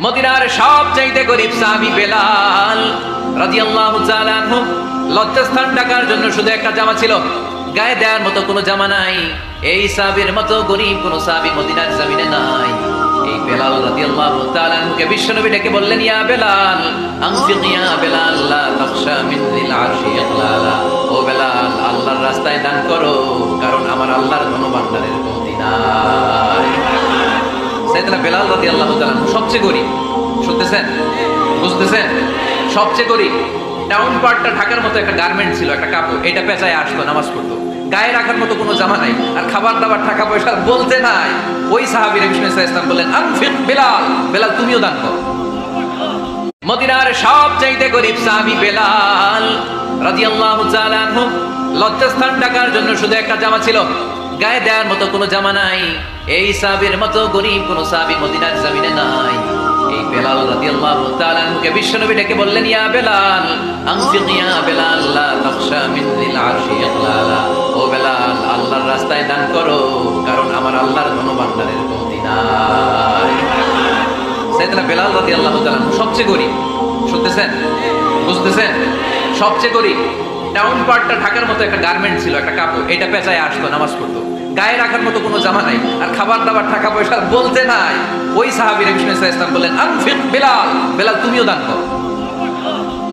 মদিনার সবচাইতে গরীব সাহাবী বেলাল রাদিয়াল্লাহু তাআলা আনহু লজ্জাস্থান ঢাকার জন্য শুধু একটা জামা ছিল, গায়ে দেওয়ার মতো কোনো জামা নাই। এই সাহাবীর মতো গরীব কোনো সাহাবী মদিনার জমিনে নাই। এই বেলাল রাদিয়াল্লাহু তাআলা আনহুকে বিশ্বনবী ডেকে বললেন, ইয়া বেলাল আনফিক ইয়া বেলাল লা তাখশা মিন যিল আরশি ইকলালা। ও বেলাল, আল্লাহর রাস্তায় দান করো, কারণ আমার আল্লাহর ধনভাণ্ডারের কমতি নাই। সাইয়েদনা বেলাল রাদিয়াল্লাহু তাআলা সবচেয়ে গরীব, শুনতেছেন, বুঝতেছেন? সবচেয়ে গরীব। টাউন পার্টটা ঢাকার মতো একটা গার্মেন্ট ছিল, একটা কাপড়, এটা পেঁচায় আসতো, নামাজ পড়তো। গায়ে রাখার মতো কোনো জামা নাই, আর খাবার দাবার টাকা পয়সা বলতে নাই। ওই সাহাবী নবী সাল্লাল্লাহু আলাইহি ওয়াসাল্লাম বললেন, আনফিক বেলাল, বেলাল তুমিও দান করো। মদিনার সবচাইতে গরীব সাহাবী বেলাল রাদিয়াল্লাহু তাআলা আনহু লজ্জাস্থান ঢাকার জন্য শুধু একটা জামা ছিল, গায়ে দেওয়ার মতো কোনো জামা নাই। এই সাহাবীর মতো গরীব কোনো সাহাবী মদিনার জমিনে নাই। এই বেলাল রাদিয়াল্লাহু তাআলা আনহুকে বিশ্বনবী ডেকে বললেন, ইয়া বেলাল আনফিক ইয়া বেলাল লা তাখশা মিন যিল আরশি ইকলালা। ও বেলাল, আল্লাহর রাস্তায় দান করো, কারণ আমার আল্লাহর ধনভাণ্ডারের কমতি নাই। সাইয়েদনা বেলাল রাদিয়াল্লাহু তাআলা সবচেয়ে গরীব, শুনতেছেন, বুঝতেছেন? সবচেয়ে গরীব। টাউন পার্টটা ঢাকার মতো একটা গার্মেন্ট ছিল, একটা কাপড়, এটা পেঁচায় আসতো, নামাজ পড়তো। গায়ে রাখার মতো কোনো জামা নাই, আর খাবার দাবার টাকা পয়সা বলতে নাই। ওই সাহাবী নবী সাল্লাল্লাহু আলাইহি ওয়াসাল্লাম বললেন, আনফিক বেলাল, বেলাল তুমিও দান করো।